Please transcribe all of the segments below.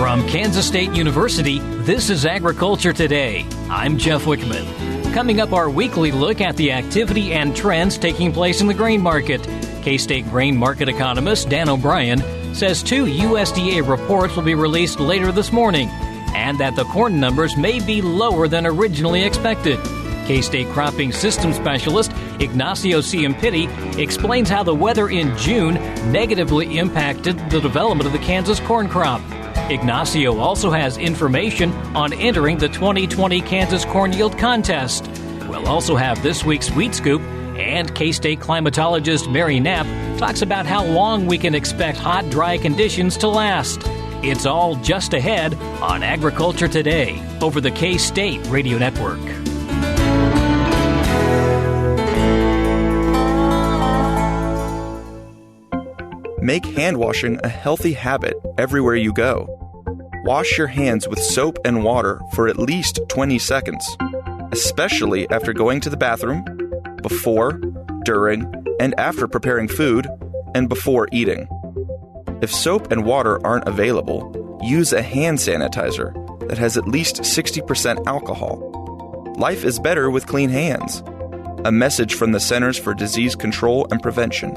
From Kansas State University, this is Agriculture Today. I'm Jeff Wickman. Coming up, our weekly look at the activity and trends taking place in the grain market. K-State grain market economist Dan O'Brien says 2 USDA reports will be released later this morning, and that the corn numbers may be lower than originally expected. K-State cropping system specialist Ignacio Ciampitti explains how the weather in June negatively impacted the development of the Kansas corn crop. Ignacio also has information on entering the 2020 Kansas Corn Yield Contest. We'll also have this week's Wheat Scoop, and K-State climatologist Mary Knapp talks about how long we can expect hot, dry conditions to last. It's all just ahead on Agriculture Today over the K-State Radio Network. Make hand washing a healthy habit everywhere you go. Wash your hands with soap and water for at least 20 seconds, especially after going to the bathroom, before, during, and after preparing food, and before eating. If soap and water aren't available, use a hand sanitizer that has at least 60% alcohol. Life is better with clean hands. A message from the Centers for Disease Control and Prevention.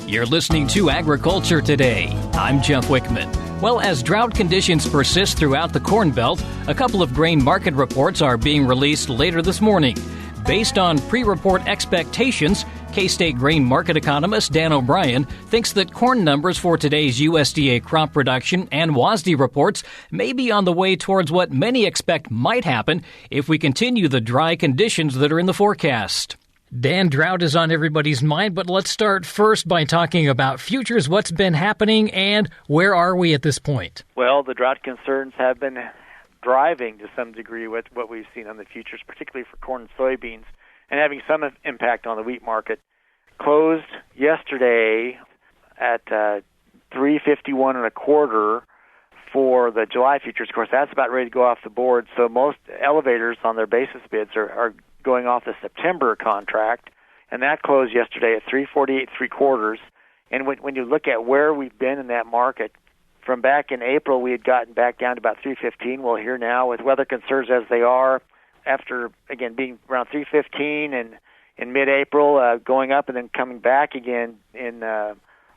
You're listening to Agriculture Today. I'm Jeff Wickman. Well, as drought conditions persist throughout the Corn Belt, a couple of grain market reports are being released later this morning. Based on pre-report expectations, K-State grain market economist Dan O'Brien thinks that corn numbers for today's USDA crop production and WASDE reports may be on the way towards what many expect might happen if we continue the dry conditions that are in the forecast. Dan, drought is on everybody's mind, but let's start first by talking about futures. What's been happening and where are we at this point? Well, the drought concerns have been driving to some degree what we've seen on the futures, particularly for corn and soybeans, and having some impact on the wheat market. Closed yesterday at $3.51 and a quarter for the July futures. Of course, that's about ready to go off the board, so most elevators on their basis bids are going off the September contract, and that closed yesterday at $3.48 3/4. And when you look at where we've been in that market, from back in April, we had gotten back down to about $3.15. Well, here now, with weather concerns as they are, after, again, being around $3.15 and in mid-April, going up and then coming back again in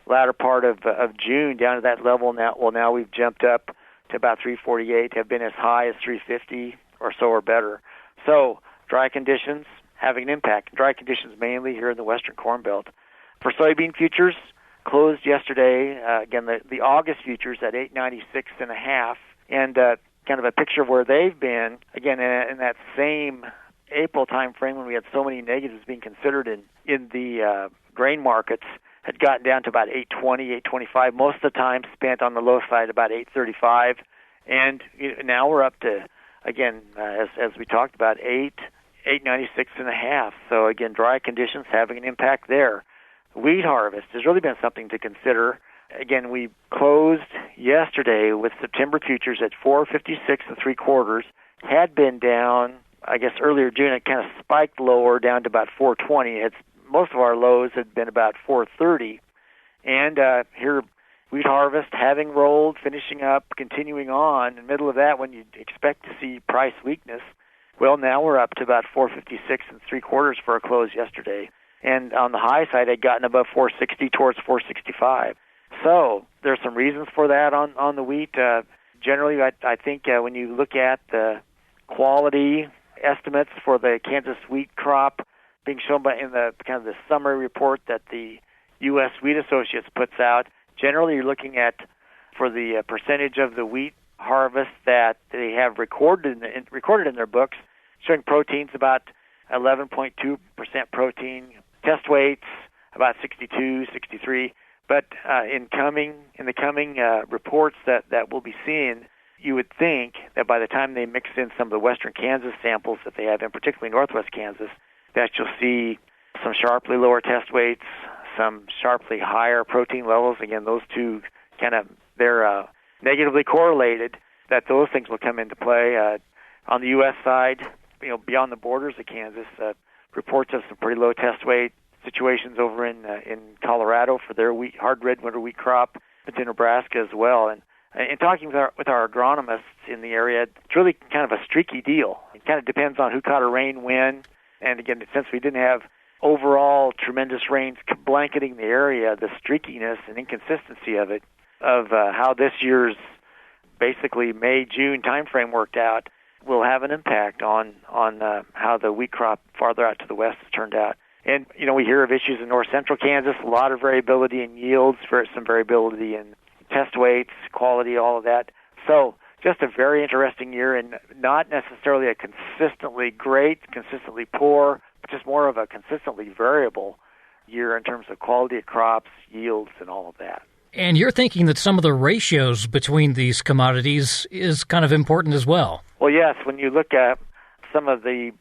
latter part of June down to that level now. Well, now we've jumped up to about $3.48, have been as high as $3.50 or so or better. So dry conditions having an impact. Dry conditions mainly here in the Western Corn Belt. For soybean futures, closed yesterday, again, the August futures at $8.96 and a half, and kind of a picture of where they've been, again, in that same April time frame when we had so many negatives being considered in the grain markets, had gotten down to about $8.20, $8.25, most of the time spent on the low side about $8.35, and now we're up to, again, as we talked about, $8.96 and a half. So again, dry conditions having an impact there. Wheat harvest has really been something to consider. Again, we closed yesterday with September futures at $4.56 3/4. Had been down, I guess earlier June, it kind of spiked lower down to about $4.20. Most of our lows had been about $4.30. And here, wheat harvest having rolled, finishing up, continuing on. In the middle of that, when you expect to see price weakness, well, now we're up to about $4.56 3/4 for a close yesterday. And on the high side, I'd gotten above $4.60 towards $4.65. So there's some reasons for that on the wheat. Generally, I think when you look at the quality estimates for the Kansas wheat crop being shown in the kind of the summary report that the U.S. Wheat Associates puts out, generally you're looking at for the percentage of the wheat harvest that they have recorded in their books, showing proteins about 11.2% protein, test weights about 62, 63. But in the coming reports that we'll be seeing, you would think that by the time they mix in some of the western Kansas samples that they have, and particularly northwest Kansas, that you'll see some sharply lower test weights, some sharply higher protein levels. Again, those two they're negatively correlated, that those things will come into play. On the U.S. side, beyond the borders of Kansas, reports of some pretty low test weight, situations over in Colorado for their hard red winter wheat crop, but in Nebraska as well. And in talking with our agronomists in the area, it's really kind of a streaky deal. It kind of depends on who caught a rain when. And again, since we didn't have overall tremendous rains blanketing the area, the streakiness and inconsistency of it, of how this year's basically May-June timeframe worked out, will have an impact on how the wheat crop farther out to the west has turned out. And, we hear of issues in north central Kansas, a lot of variability in yields, some variability in test weights, quality, all of that. So just a very interesting year, and not necessarily a consistently great, consistently poor, but just more of a consistently variable year in terms of quality of crops, yields, and all of that. And you're thinking that some of the ratios between these commodities is kind of important as well. Well, yes, when you look at some of the,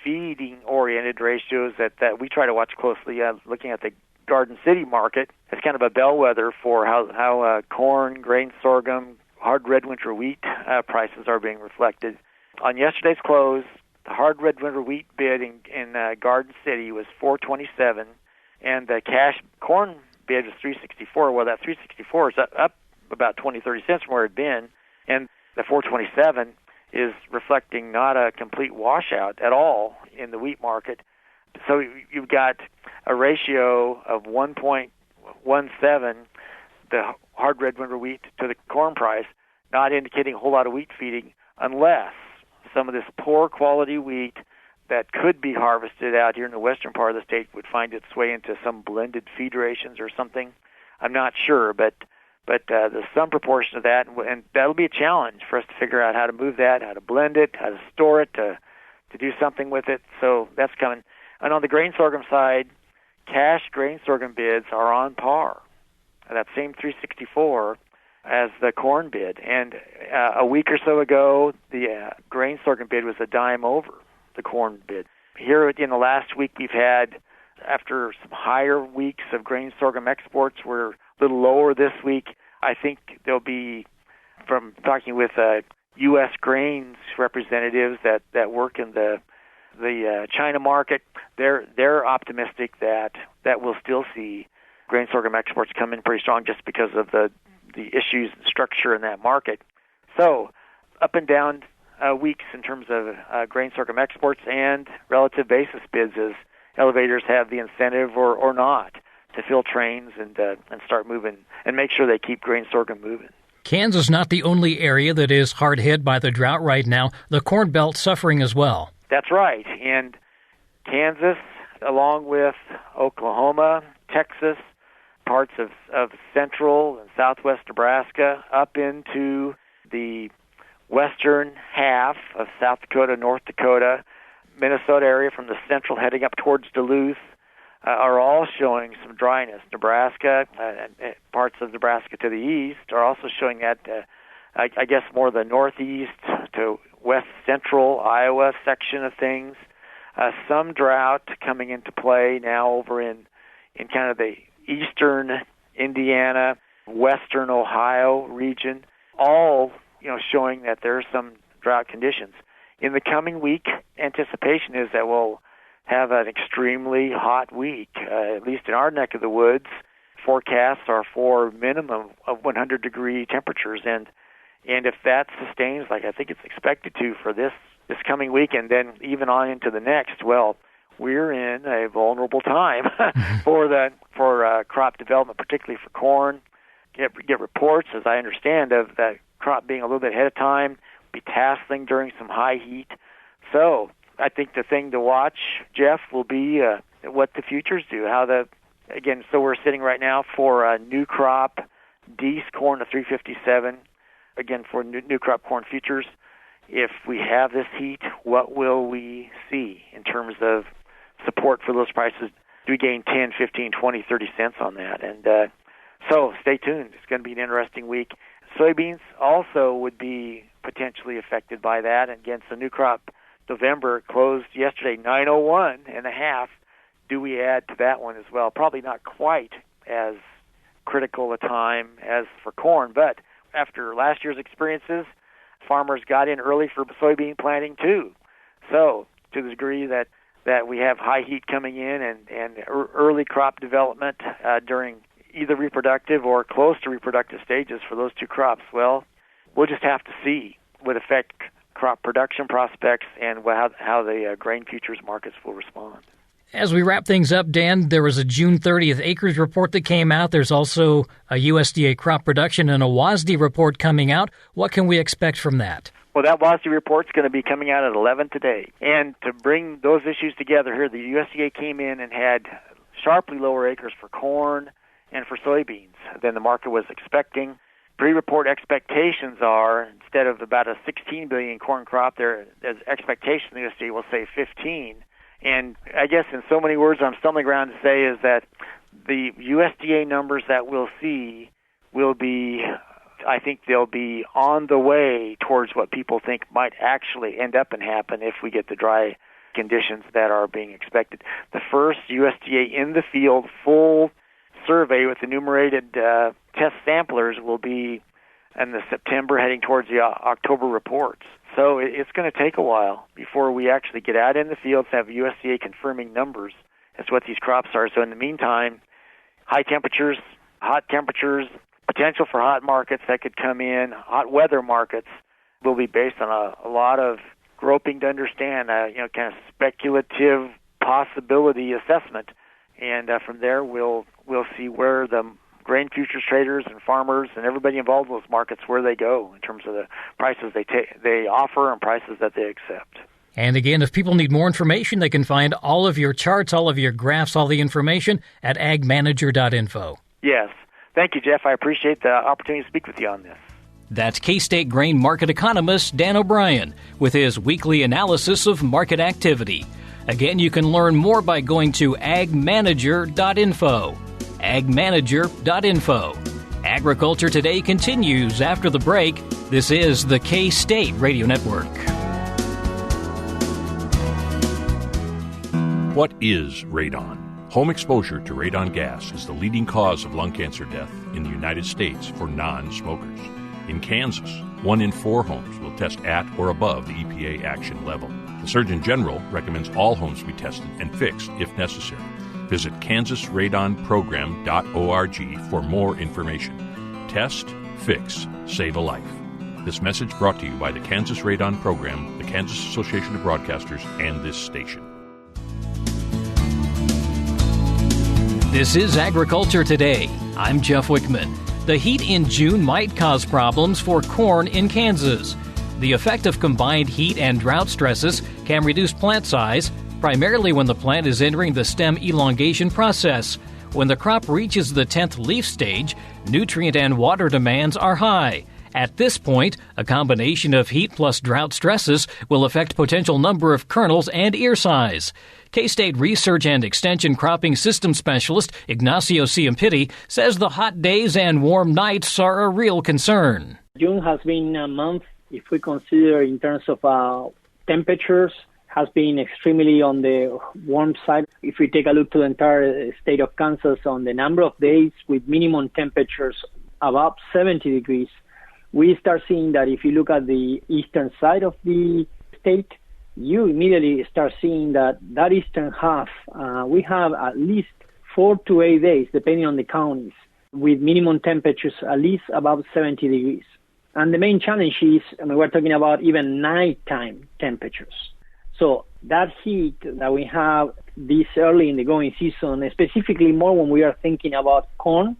feeding-oriented ratios that we try to watch closely, looking at the Garden City market, it's kind of a bellwether for how corn, grain, sorghum, hard red winter wheat prices are being reflected. On yesterday's close, the hard red winter wheat bid in Garden City was $4.27, and the cash corn bid was $3.64. Well, that $3.64 is up about 20-30 cents from where it had been, and the $4.27 is reflecting not a complete washout at all in the wheat market. So you've got a ratio of 1.17, the hard red winter wheat to the corn price, not indicating a whole lot of wheat feeding, unless some of this poor quality wheat that could be harvested out here in the western part of the state would find its way into some blended feed rations or something. I'm not sure, but there's some proportion of that, and that'll be a challenge for us to figure out how to move that, how to blend it, how to store it, to do something with it. So that's coming. And on the grain sorghum side, cash grain sorghum bids are on par, that same $3.64 as the corn bid. And a week or so ago, the grain sorghum bid was a dime over the corn bid. Here in the last week, we've had, after some higher weeks of grain sorghum exports, we're a little lower this week. I think there'll be, from talking with U.S. grains representatives that work in the China market, they're optimistic that we'll still see grain sorghum exports come in pretty strong just because of the issues and structure in that market. So up and down weeks in terms of grain sorghum exports and relative basis bids as elevators have the incentive or not to fill trains and start moving and make sure they keep grain sorghum moving. Kansas is not the only area that is hard hit by the drought right now. The Corn Belt's suffering as well. That's right. And Kansas, along with Oklahoma, Texas, parts of central and southwest Nebraska, up into the western half of South Dakota, North Dakota, Minnesota area from the central heading up towards Duluth, are all showing some dryness. Nebraska, and parts of Nebraska to the east are also showing that, I guess more the northeast to west central Iowa section of things. Some drought coming into play now over in kind of the eastern Indiana, western Ohio region, all showing that there are some drought conditions. In the coming week, anticipation is that we'll have an extremely hot week, at least in our neck of the woods. Forecasts are for minimum of 100-degree temperatures, and if that sustains like I think it's expected to for this coming week and then even on into the next, well, we're in a vulnerable time for crop development, particularly for corn. Get reports, as I understand, of that crop being a little bit ahead of time, be tasseling during some high heat. So I think the thing to watch, Jeff, will be what the futures do. So we're sitting right now for new crop Dees corn to 357. Again, for new crop corn futures. If we have this heat, what will we see in terms of support for those prices? Do we gain 10, 15, 20, 30 cents on that? And so stay tuned. It's going to be an interesting week. Soybeans also would be potentially affected by that. And again, so new crop November closed yesterday 901.5. Do we add to that one as well? Probably not quite as critical a time as for corn, but after last year's experiences, farmers got in early for soybean planting too. So to the degree that that we have high heat coming in and early crop development during either reproductive or close to reproductive stages for those two crops. Well, we'll just have to see what affect crop production prospects and how the grain futures markets will respond. As we wrap things up, Dan, there was a June 30th acres report that came out. There's also a USDA crop production and a WSDA report coming out. What can we expect from that? Well, that WSDA report's going to be coming out at 11 today. And to bring those issues together here, the USDA came in and had sharply lower acres for corn and for soybeans than the market was expecting. Pre-report expectations are, instead of about a 16 billion corn crop, there's expectation the USDA will say 15. And I guess in so many words I'm stumbling around to say is that the USDA numbers that we'll see will be, I think they'll be on the way towards what people think might actually end up and happen if we get the dry conditions that are being expected. The first USDA in the field full survey with enumerated test samplers will be in the September heading towards the October reports. So it's going to take a while before we actually get out in the fields and have USDA confirming numbers as to what these crops are. So in the meantime, high temperatures, hot temperatures, potential for hot markets that could come in, hot weather markets will be based on a lot of groping to understand, kind of speculative possibility assessment. And from there, we'll see where the grain futures traders and farmers and everybody involved in those markets, where they go in terms of the prices they offer and prices that they accept. And again, if people need more information, they can find all of your charts, all of your graphs, all the information at agmanager.info. Yes. Thank you, Jeff. I appreciate the opportunity to speak with you on this. That's K-State grain market economist Dan O'Brien with his weekly analysis of market activity. Again, you can learn more by going to agmanager.info. agmanager.info. Agriculture Today continues after the break. This is the K-State Radio Network. What is radon? Home exposure to radon gas is the leading cause of lung cancer death in the United States for non-smokers. In Kansas, 1 in 4 homes will test at or above the EPA action level. The Surgeon General recommends all homes be tested and fixed if necessary. Visit kansasradonprogram.org for more information. Test, fix, save a life. This message brought to you by the Kansas Radon Program, the Kansas Association of Broadcasters, and this station. This is Agriculture Today. I'm Jeff Wickman. The heat in June might cause problems for corn in Kansas. The effect of combined heat and drought stresses can reduce plant size, primarily when the plant is entering the stem elongation process. When the crop reaches the 10th leaf stage, nutrient and water demands are high. At this point, a combination of heat plus drought stresses will affect potential number of kernels and ear size. K-State Research and Extension Cropping System Specialist Ignacio Ciampitti says the hot days and warm nights are a real concern. June has been a month, if we consider in terms of temperatures, has been extremely on the warm side. If we take a look to the entire state of Kansas on the number of days with minimum temperatures above 70 degrees, we start seeing that if you look at the eastern side of the state, you immediately start seeing that eastern half, we have at least 4 to 8 days, depending on the counties, with minimum temperatures at least above 70 degrees. And the main challenge is, we're talking about even nighttime temperatures. So that heat that we have this early in the growing season, specifically more when we are thinking about corn,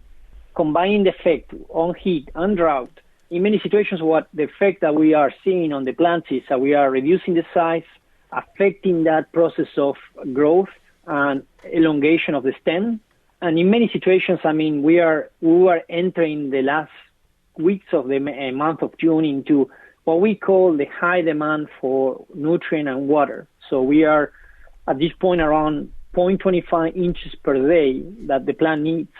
combining the effect on heat and drought, in many situations what the effect that we are seeing on the plants is that we are reducing the size, affecting that process of growth and elongation of the stem. And in many situations, we were entering the last weeks of the month of June into what we call the high demand for nutrient and water. So we are at this point around 0.25 inches per day that the plant needs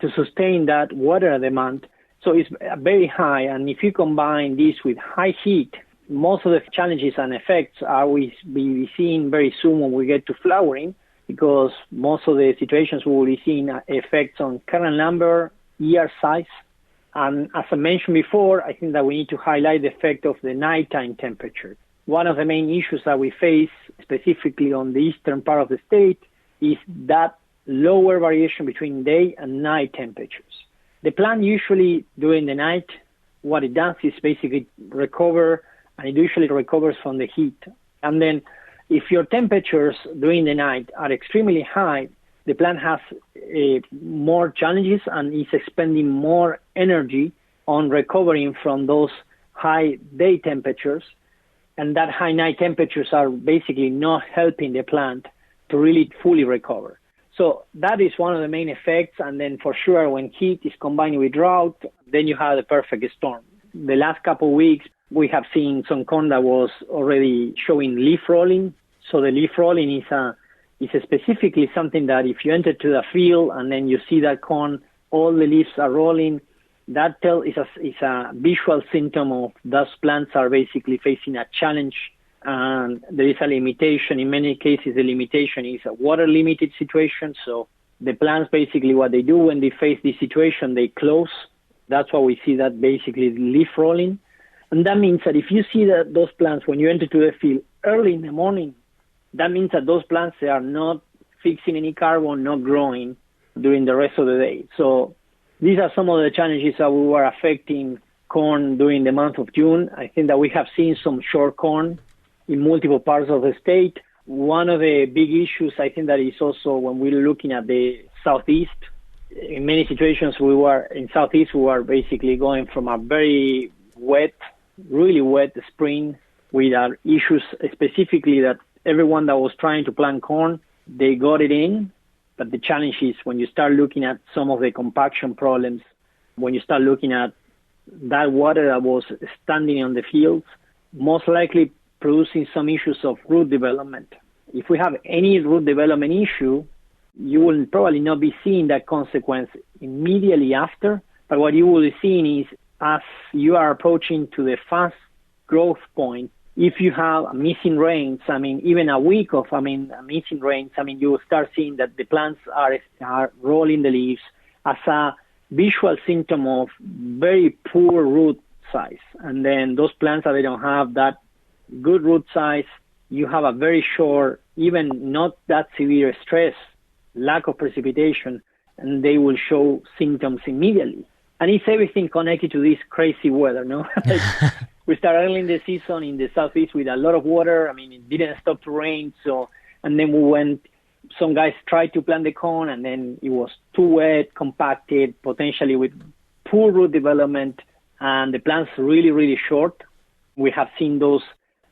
to sustain that water demand. So it's very high, and if you combine this with high heat, most of the challenges and effects are we be seeing very soon when we get to flowering, because most of the situations we will be seeing effects on kernel number, ear size. And as I mentioned before, I think that we need to highlight the effect of the nighttime temperature. one of the main issues that we face, specifically on the eastern part of the state, is that lower variation between day and night temperatures. The plant usually during the night, what it does is basically recover, and it usually recovers from the heat. And then if your temperatures during the night are extremely high, the plant has more challenges and is expending more energy on recovering from those high day temperatures. And that high night temperatures are basically not helping the plant to really fully recover. So that is one of the main effects. And then for sure, when heat is combined with drought, then you have the perfect storm. The last couple of weeks, we have seen some corn that was already showing leaf rolling. So the leaf rolling is specifically something that if you enter to the field and then you see that corn, all the leaves are rolling, that is a visual symptom of those plants are basically facing a challenge, and there is a limitation. In many cases, the limitation is a water-limited situation. So the plants basically what they do when they face this situation, they close. That's why we see that basically leaf rolling. And that means that if you see that those plants, when you enter to the field early in the morning, that means that those plants, they are not fixing any carbon, not growing during the rest of the day. So these are some of the challenges that we were affecting corn during the month of June. I think that we have seen some short corn in multiple parts of the state. One of the big issues, I think that is also when we're looking at the southeast. In many situations, we were basically going from a very wet, really wet spring with our issues, specifically that everyone that was trying to plant corn, they got it in. But the challenge is when you start looking at some of the compaction problems, when you start looking at that water that was standing on the fields, most likely producing some issues of root development. If we have any root development issue, you will probably not be seeing that consequence immediately after, but what you will be seeing is as you are approaching to the fast growth point, if you have missing rains, even a week of missing rains, you will start seeing that the plants are rolling the leaves as a visual symptom of very poor root size. And then those plants that they don't have that good root size, you have a very short, even not that severe stress, lack of precipitation, and they will show symptoms immediately. And it's everything connected to this crazy weather, no? We started early in the season in the southeast with a lot of water. It didn't stop to rain. And then some guys tried to plant the corn, and then it was too wet, compacted, potentially with poor root development, and the plants really, really short. We have seen those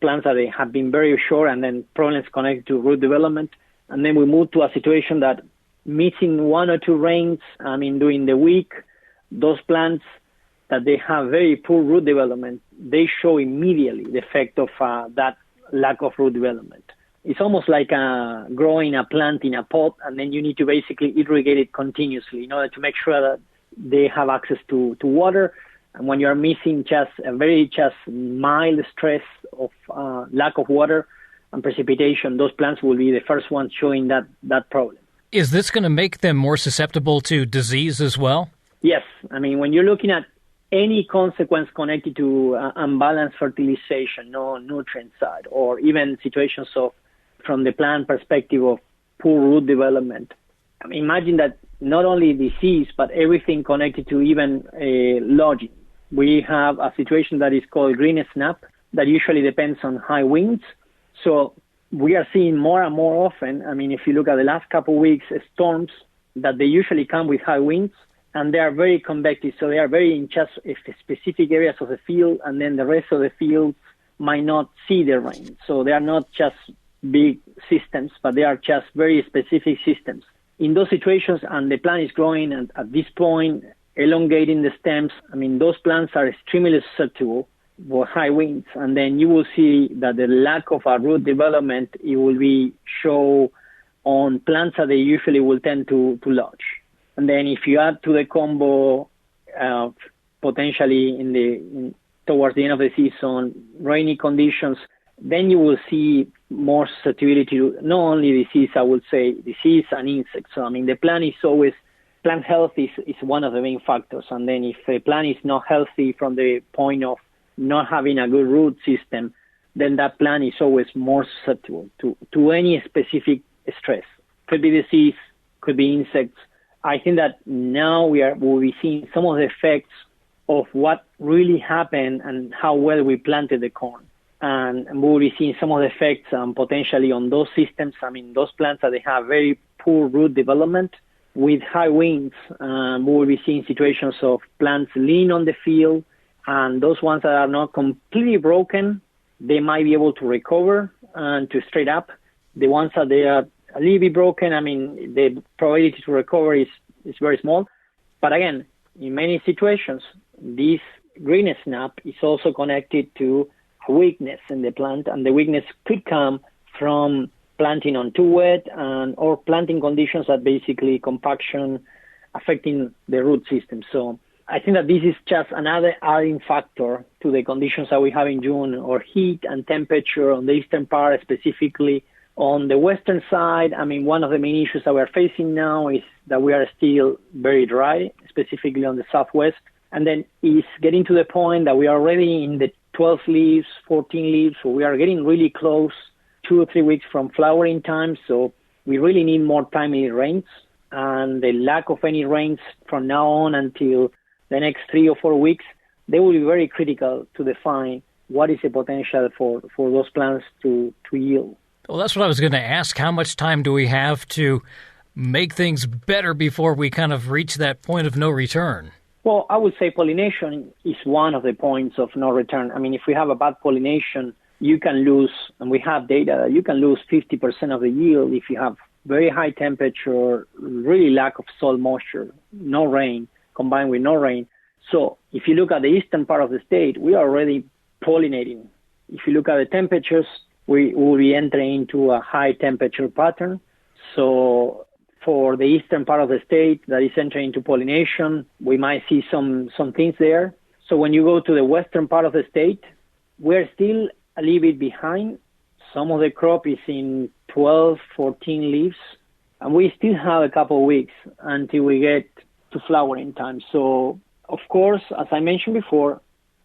plants that they have been very short, and then problems connected to root development. And then we moved to a situation that missing one or two rains, during the week, those plants that they have very poor root development, they show immediately the effect of that lack of root development. It's almost like growing a plant in a pot, and then you need to basically irrigate it continuously in order to make sure that they have access to water. And when you're missing just a very mild stress of lack of water and precipitation, those plants will be the first ones showing that problem. Is this going to make them more susceptible to disease as well? Yes. When you're looking at any consequence connected to unbalanced fertilization, no nutrient side, or even situations of, from the plant perspective of poor root development. Imagine that not only disease, but everything connected to even lodging. We have a situation that is called green snap that usually depends on high winds. So we are seeing more and more often, if you look at the last couple of weeks, storms that they usually come with high winds, and they are very convective, so they are very in just specific areas of the field, and then the rest of the field might not see the rain. So they are not just big systems, but they are just very specific systems. In those situations, and the plant is growing, and at this point, elongating the stems, those plants are extremely susceptible for high winds, and then you will see that the lack of a root development, it will be show on plants that they usually will tend to lodge. And then if you add to the combo potentially towards the end of the season, rainy conditions, then you will see more susceptibility to not only disease, I would say, disease and insects. So, the plant health is one of the main factors. And then if the plant is not healthy from the point of not having a good root system, then that plant is always more susceptible to any specific stress. Could be disease, could be insects. I think that now we'll be seeing some of the effects of what really happened and how well we planted the corn. And we'll be seeing some of the effects potentially on those systems. I mean, those plants that they have very poor root development with high winds. We will be seeing situations of plants lean on the field, and those ones that are not completely broken, they might be able to recover and to straight up. The ones that they are a little bit broken, I mean, the probability to recover is very small. But again, in many situations, this green snap is also connected to a weakness in the plant, and the weakness could come from planting on too wet or planting conditions that basically compaction affecting the root system. So I think that this is just another adding factor to the conditions that we have in June, or heat and temperature on the eastern part specifically. On the western side, I mean, one of the main issues that we're facing now is that we are still very dry, specifically on the southwest. And then it's getting to the point that we are already in the 12 leaves, 14 leaves, so we are getting really close, 2 or 3 weeks from flowering time. So we really need more timely rains. And the lack of any rains from now on until the next 3 or 4 weeks, they will be very critical to define what is the potential for those plants to yield. Well, that's what I was going to ask. How much time do we have to make things better before we kind of reach that point of no return? Well, I would say pollination is one of the points of no return. I mean, if we have a bad pollination, you can lose, and we have data, you can lose 50% of the yield if you have very high temperature, really lack of soil moisture, no rain, combined with no rain. So if you look at the eastern part of the state, we are already pollinating. If you look at the temperatures, we will be entering into a high temperature pattern. So for the eastern part of the state that is entering into pollination, we might see some things there. So when you go to the western part of the state, we're still a little bit behind. Some of the crop is in 12, 14 leaves, and we still have a couple of weeks until we get to flowering time. So, of course, as I mentioned before,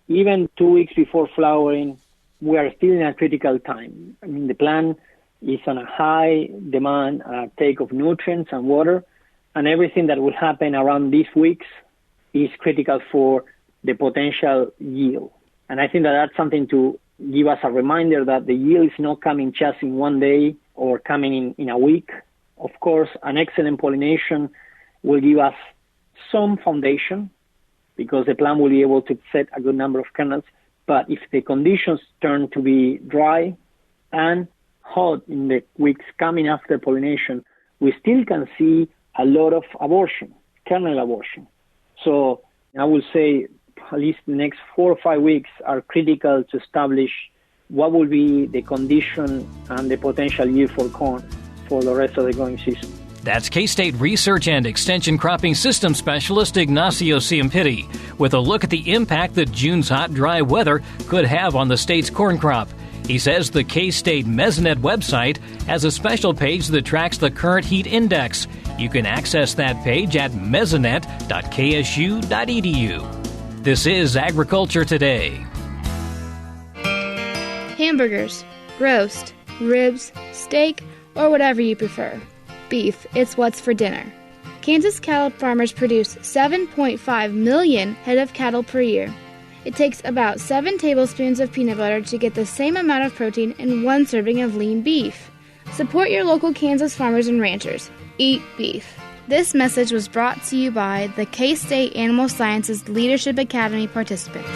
even 2 weeks before flowering, we are still in a critical time. I mean, the plant is on a high demand take of nutrients and water, and everything that will happen around these weeks is critical for the potential yield. And I think that that's something to give us a reminder that the yield is not coming just in one day or coming in a week. Of course, an excellent pollination will give us some foundation because the plant will be able to set a good number of kernels. But if the conditions turn to be dry and hot in the weeks coming after pollination, we still can see a lot of abortion, kernel abortion. So I would say at least the next 4 or 5 weeks are critical to establish what will be the condition and the potential yield for corn for the rest of the growing season. That's K-State Research and Extension Cropping System Specialist Ignacio Ciampitti with a look at the impact that June's hot, dry weather could have on the state's corn crop. He says the K-State Mesonet website has a special page that tracks the current heat index. You can access that page at mesonet.ksu.edu. This is Agriculture Today. Hamburgers, roast, ribs, steak, or whatever you prefer. Beef, it's what's for dinner. Kansas cattle farmers produce 7.5 million head of cattle per year. It takes about 7 tablespoons of peanut butter to get the same amount of protein in 1 serving of lean beef. Support your local Kansas farmers and ranchers. Eat beef. This message was brought to you by the K-State Animal Sciences Leadership Academy participants.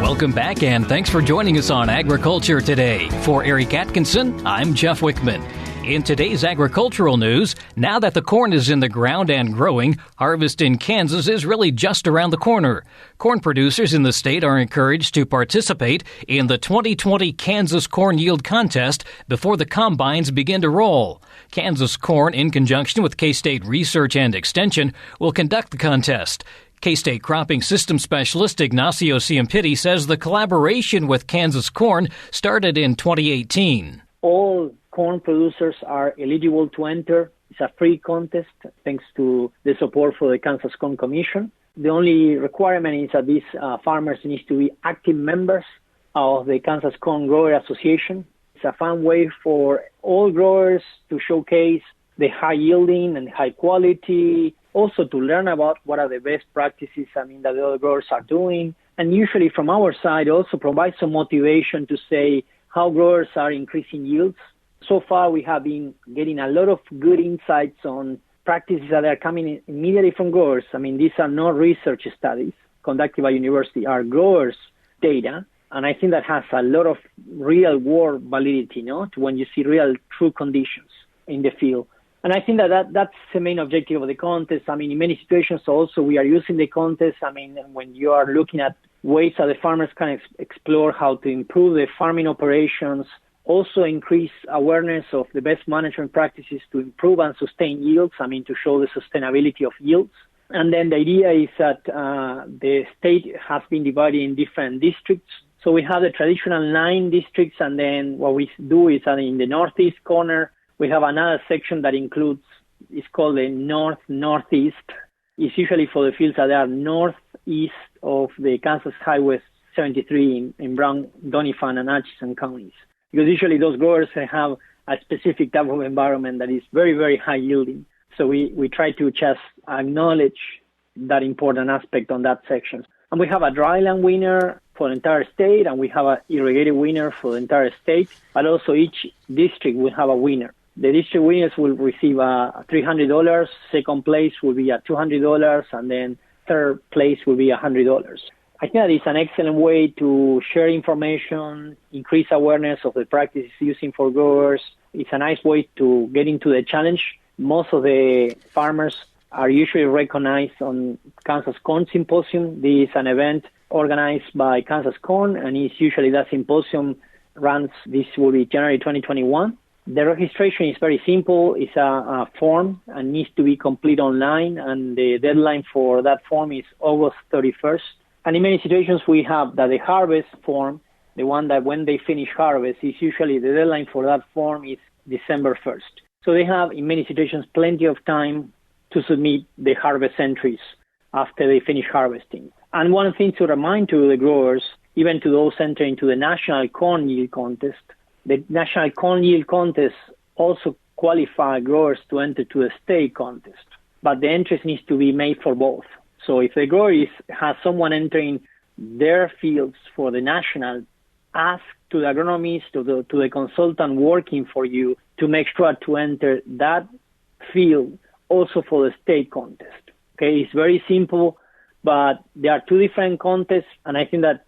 Welcome back, and thanks for joining us on Agriculture Today. For Eric Atkinson, I'm Jeff Wickman. In today's agricultural news, now that the corn is in the ground and growing, harvest in Kansas is really just around the corner. Corn producers in the state are encouraged to participate in the 2020 Kansas Corn Yield Contest before the combines begin to roll. Kansas Corn, in conjunction with K-State Research and Extension, will conduct the contest. K-State Cropping System Specialist Ignacio Ciampitti says the collaboration with Kansas Corn started in 2018. All corn producers are eligible to enter It's a free contest thanks to the support for the Kansas Corn Commission. The only requirement is that these farmers need to be active members of the Kansas Corn Grower Association. It's a fun way for all growers to showcase the high yielding and high quality, also to learn about what are the best practices, that the other growers are doing. And usually from our side, also provide some motivation to say how growers are increasing yields. So far, we have been getting a lot of good insights on practices that are coming immediately from growers. These are not research studies conducted by university, are growers' data. And I think that has a lot of real-world validity, to when you see real, true conditions in the field. And I think that's the main objective of the contest. In many situations also, we are using the contest. When you are looking at ways that the farmers can explore how to improve the farming operations, also increase awareness of the best management practices to improve and sustain yields, to show the sustainability of yields. And then the idea is that the state has been divided in different districts. So we have the traditional 9 districts, and then what we do is that in the northeast corner, we have another section that includes, it's called the north-northeast. It's usually for the fields that are northeast of the Kansas Highway 73 in Brown, Doniphan, and Atchison counties. Because usually those growers have a specific type of environment that is very, very high yielding. So we try to just acknowledge that important aspect on that section. And we have a dryland winner for the entire state, and we have an irrigated winner for the entire state. But also each district will have a winner. The district winners will receive $300, second place will be $200, and then third place will be $100. I think that is an excellent way to share information, increase awareness of the practices using for growers. It's a nice way to get into the challenge. Most of the farmers are usually recognized on Kansas Corn Symposium. This is an event organized by Kansas Corn, and it's usually that symposium runs, this will be January 2021. The registration is very simple. It's a form and needs to be complete online, and the deadline for that form is August 31st. And in many situations, we have that the harvest form, the one that when they finish harvest, is usually the deadline for that form is December 1st. So they have, in many situations, plenty of time to submit the harvest entries after they finish harvesting. And one thing to remind to the growers, even to those entering into the National Corn Yield Contest, the National Corn Yield Contest also qualify growers to enter to the state contest, but the entries needs to be made for both. So if the grower has someone entering their fields for the national, ask to the agronomist, to the consultant working for you to make sure to enter that field also for the state contest. Okay, it's very simple, but there are 2 different contests, and I think that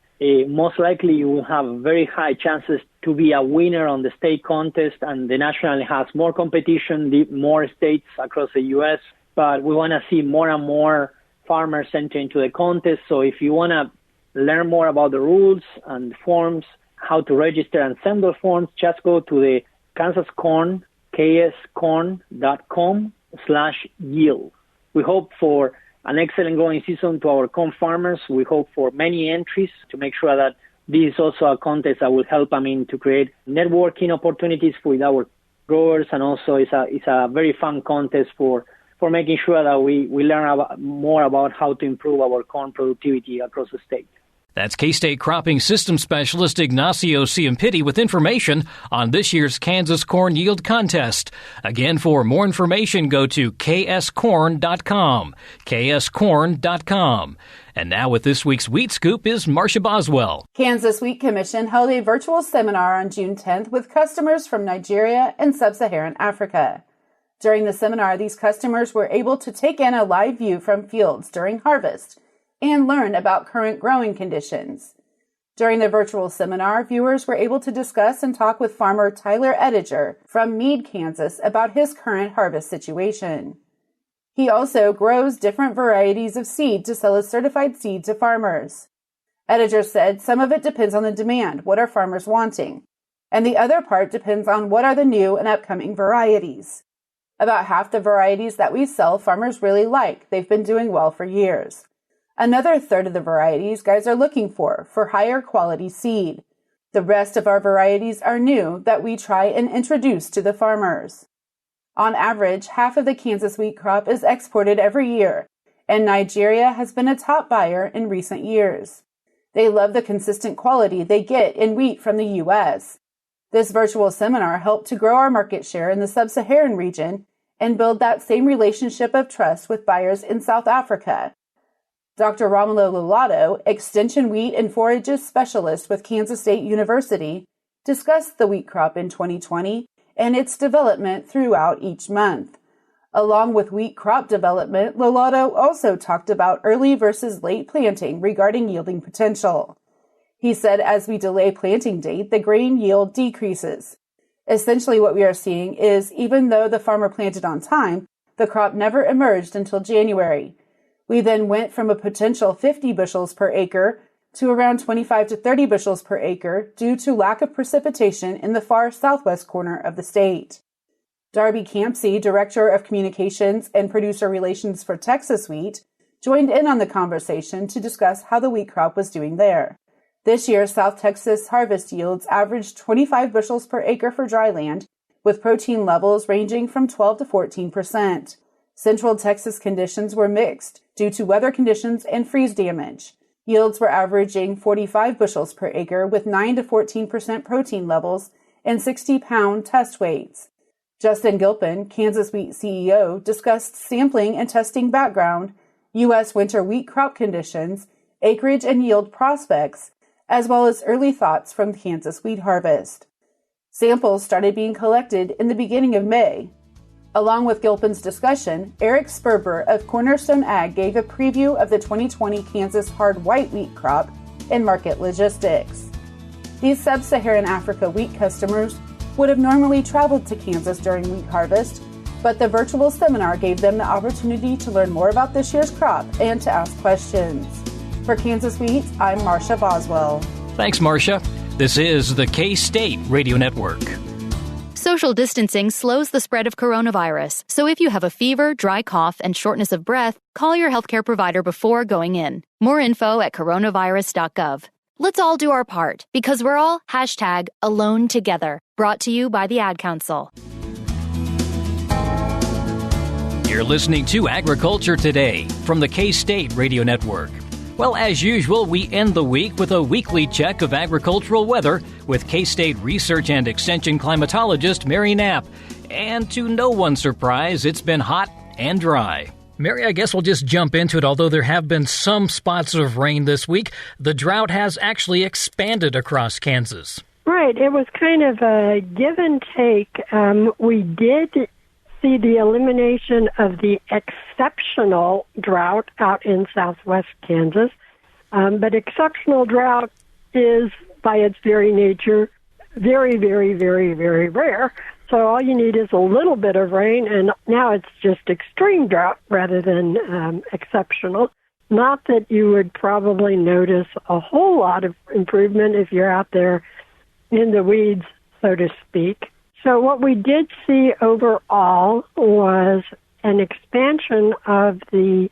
most likely you will have very high chances to be a winner on the state contest, and the national has more competition, more states across the U.S., but we want to see more and more farmers enter into the contest. So if you want to learn more about the rules and forms, how to register and send those forms, just go to the Kansas Corn, kscorn.com/yield. We hope for an excellent growing season to our corn farmers. We hope for many entries to make sure that this is also a contest that will help to create networking opportunities with our growers, and also it's a very fun contest for making sure that we learn more about how to improve our corn productivity across the state. That's K-State Cropping Systems Specialist Ignacio Ciampitti with information on this year's Kansas Corn Yield Contest. Again, for more information, go to kscorn.com, kscorn.com. And now with this week's Wheat Scoop is Marcia Boswell. Kansas Wheat Commission held a virtual seminar on June 10th with customers from Nigeria and Sub-Saharan Africa. During the seminar, these customers were able to take in a live view from fields during harvest and learn about current growing conditions. During the virtual seminar, viewers were able to discuss and talk with farmer Tyler Ediger from Meade, Kansas, about his current harvest situation. He also grows different varieties of seed to sell as certified seed to farmers. Ediger said some of it depends on the demand, what are farmers wanting, and the other part depends on what are the new and upcoming varieties. About half the varieties that we sell, farmers really like. They've been doing well for years. Another third of the varieties guys are looking for higher quality seed. The rest of our varieties are new that we try and introduce to the farmers. On average, half of the Kansas wheat crop is exported every year, and Nigeria has been a top buyer in recent years. They love the consistent quality they get in wheat from the U.S. This virtual seminar helped to grow our market share in the sub-Saharan region and build that same relationship of trust with buyers in South Africa. Dr. Romulo Lulato, Extension Wheat and Forages Specialist with Kansas State University, discussed the wheat crop in 2020 and its development throughout each month. Along with wheat crop development, Lulato also talked about early versus late planting regarding yielding potential. He said as we delay planting date, the grain yield decreases. Essentially what we are seeing is even though the farmer planted on time, the crop never emerged until January. We then went from a potential 50 bushels per acre to around 25 to 30 bushels per acre due to lack of precipitation in the far southwest corner of the state. Darby Campsey, Director of Communications and Producer Relations for Texas Wheat, joined in on the conversation to discuss how the wheat crop was doing there. This year, South Texas harvest yields averaged 25 bushels per acre for dry land, with protein levels ranging from 12 to 14%. Central Texas conditions were mixed due to weather conditions and freeze damage. Yields were averaging 45 bushels per acre with 9 to 14% protein levels and 60-pound test weights. Justin Gilpin, Kansas Wheat CEO, discussed sampling and testing background, U.S. winter wheat crop conditions, acreage and yield prospects, as well as early thoughts from Kansas wheat harvest. Samples started being collected in the beginning of May. Along with Gilpin's discussion, Eric Sperber of Cornerstone Ag gave a preview of the 2020 Kansas hard white wheat crop and market logistics. These sub-Saharan Africa wheat customers would have normally traveled to Kansas during wheat harvest, but the virtual seminar gave them the opportunity to learn more about this year's crop and to ask questions. For Kansas Wheat, I'm Marcia Boswell. Thanks, Marcia. This is the K-State Radio Network. Social distancing slows the spread of coronavirus, so if you have a fever, dry cough, and shortness of breath, call your healthcare provider before going in. More info at coronavirus.gov. Let's all do our part, because we're all #AloneTogether. Brought to you by the Ad Council. You're listening to Agriculture Today from the K-State Radio Network. Well, as usual, we end the week with a weekly check of agricultural weather with K-State Research and Extension climatologist Mary Knapp. And to no one's surprise, it's been hot and dry. Mary, I guess we'll just jump into it. Although there have been some spots of rain this week, the drought has actually expanded across Kansas. Right. It was kind of a give and take. We did see the elimination of the exceptional drought out in southwest Kansas. But exceptional drought is, by its very nature, very, very, very, very rare. So all you need is a little bit of rain, and now it's just extreme drought rather than exceptional. Not that you would probably notice a whole lot of improvement if you're out there in the weeds, so to speak. So what we did see overall was an expansion of the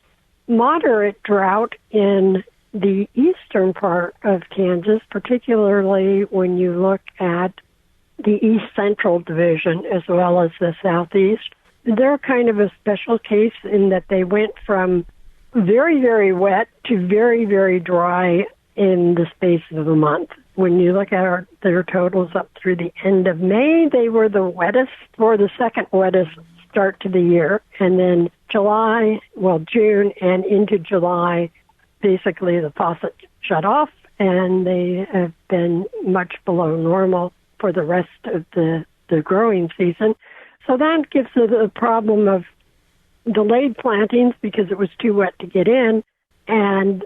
moderate drought in the eastern part of Kansas, particularly when you look at the East Central Division as well as the Southeast. They're kind of a special case in that they went from very, very wet to very, very dry in the space of a month. When you look at their totals up through the end of May, they were the wettest, or the second wettest start to the year. And then June and into July, basically the faucet shut off, and they have been much below normal for the rest of the growing season. So that gives us a problem of delayed plantings because it was too wet to get in, and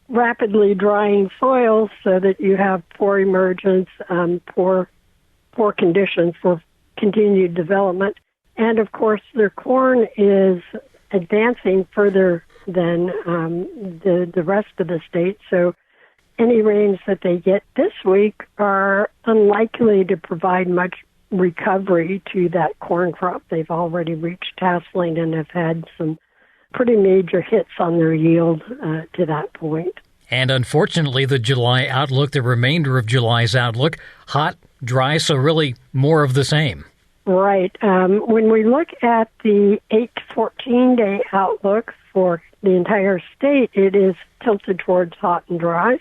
rapidly drying soils so that you have poor emergence, poor conditions for continued development. And of course, their corn is advancing further than the rest of the state. So any rains that they get this week are unlikely to provide much recovery to that corn crop. They've already reached tasseling and have had some pretty major hits on their yield to that point. And unfortunately, the July outlook, the remainder of July's outlook, hot, dry, so really more of the same. Right. When we look at the 8 to 14-day outlook for the entire state, it is tilted towards hot and dry.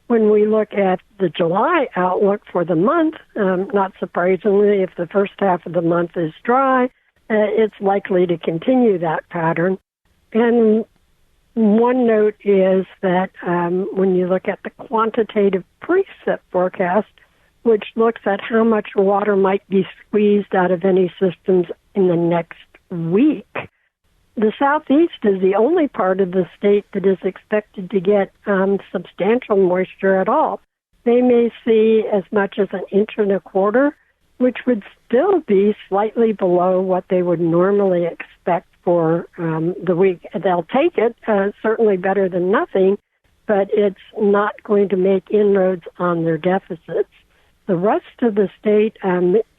When we look at the July outlook for the month, not surprisingly, if the first half of the month is dry, it's likely to continue that pattern. And one note is that when you look at the quantitative precip forecast, which looks at how much water might be squeezed out of any systems in the next week, the southeast is the only part of the state that is expected to get substantial moisture at all. They may see as much as 1.25 inches, which would still be slightly below what they would normally expect for the week. They'll take it, certainly better than nothing, but it's not going to make inroads on their deficits. The rest of the state,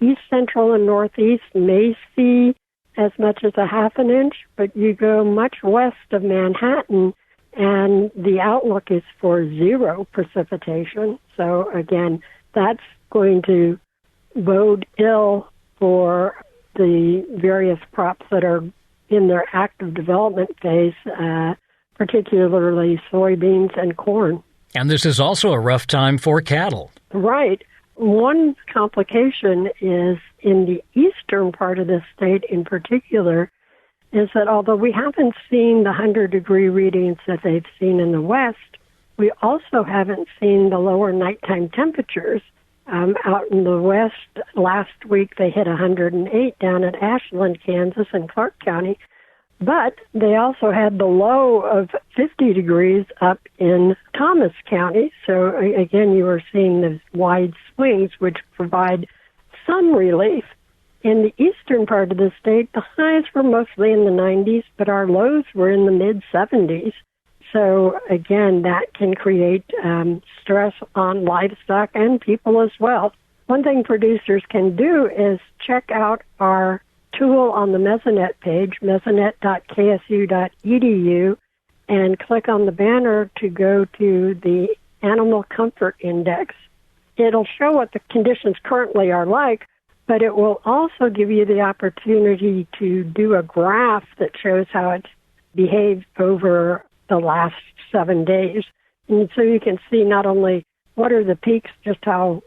east, central, and northeast may see as much as 0.5 inch, but you go much west of Manhattan, and the outlook is for 0 precipitation. So again, that's going to bode ill for the various crops that are in their active development phase, particularly soybeans and corn. And this is also a rough time for cattle. Right. One complication is in the eastern part of the state in particular is that although we haven't seen the 100-degree readings that they've seen in the west, we also haven't seen the lower nighttime temperatures. Out in the west, last week they hit 108 down at Ashland, Kansas, and Clark County. But they also had the low of 50 degrees up in Thomas County. So, again, you are seeing those wide swings, which provide some relief. In the eastern part of the state, the highs were mostly in the 90s, but our lows were in the mid-70s. So, again, that can create stress on livestock and people as well. One thing producers can do is check out our tool on the Mesonet page, mesonet.ksu.edu, and click on the banner to go to the Animal Comfort Index. It'll show what the conditions currently are like, but it will also give you the opportunity to do a graph that shows how it's behaved over the last 7 days. And so you can see not only what are the peaks, just how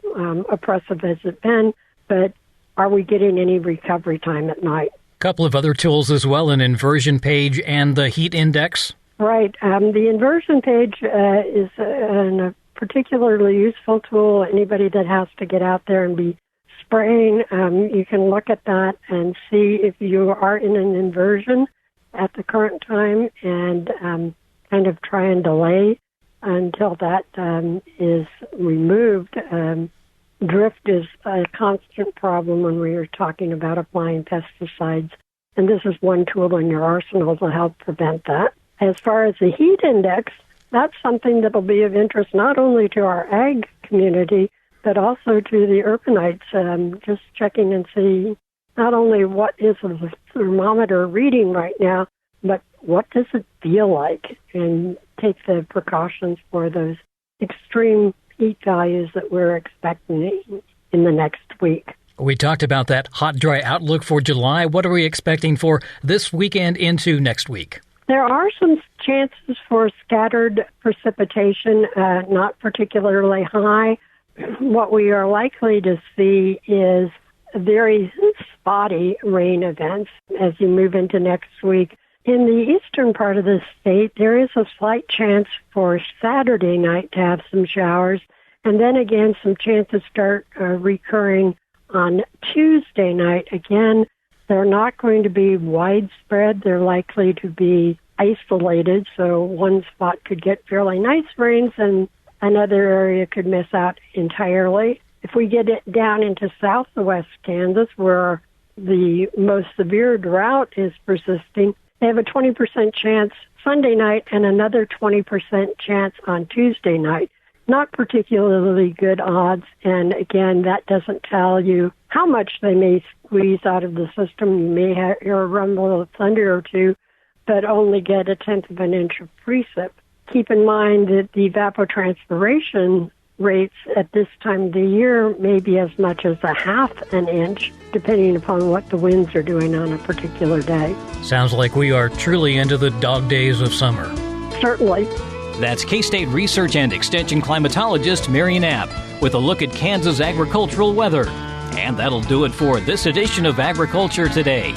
oppressive has it been, but are we getting any recovery time at night? A couple of other tools as well, an inversion page and the heat index. Right. The inversion page is a particularly useful tool. Anybody that has to get out there and be spraying, you can look at that and see if you are in an inversion at the current time and kind of try and delay until that is removed. Drift is a constant problem when we are talking about applying pesticides, and this is one tool in your arsenal to help prevent that. As far as the heat index, that's something that will be of interest not only to our ag community, but also to the urbanites, just checking and see not only what is the thermometer reading right now, but what does it feel like, and take the precautions for those extreme heat values that we're expecting in the next week. We talked about that hot, dry outlook for July. What are we expecting for this weekend into next week? There are some chances for scattered precipitation, not particularly high. What we are likely to see is very spotty rain events as you move into next week. In the eastern part of the state, there is a slight chance for Saturday night to have some showers, and then again some chances start recurring on Tuesday night. Again, they're not going to be widespread. They're likely to be isolated, so one spot could get fairly nice rains and another area could miss out entirely. If we get it down into southwest Kansas, where the most severe drought is persisting, they have a 20% chance Sunday night and another 20% chance on Tuesday night. Not particularly good odds, and again, that doesn't tell you how much they may squeeze out of the system. You may hear a rumble of thunder or two, but only get 1/10 of an inch of precip. Keep in mind that the evapotranspiration rates at this time of the year may be as much as a half an inch, depending upon what the winds are doing on a particular day. Sounds like we are truly into the dog days of summer. Certainly. That's K-State Research and Extension climatologist Mary Knapp with a look at Kansas agricultural weather. And that'll do it for this edition of Agriculture Today.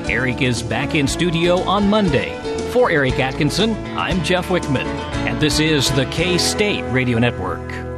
Eric is back in studio on Monday. For Eric Atkinson, I'm Jeff Wickman, and this is the K-State Radio Network.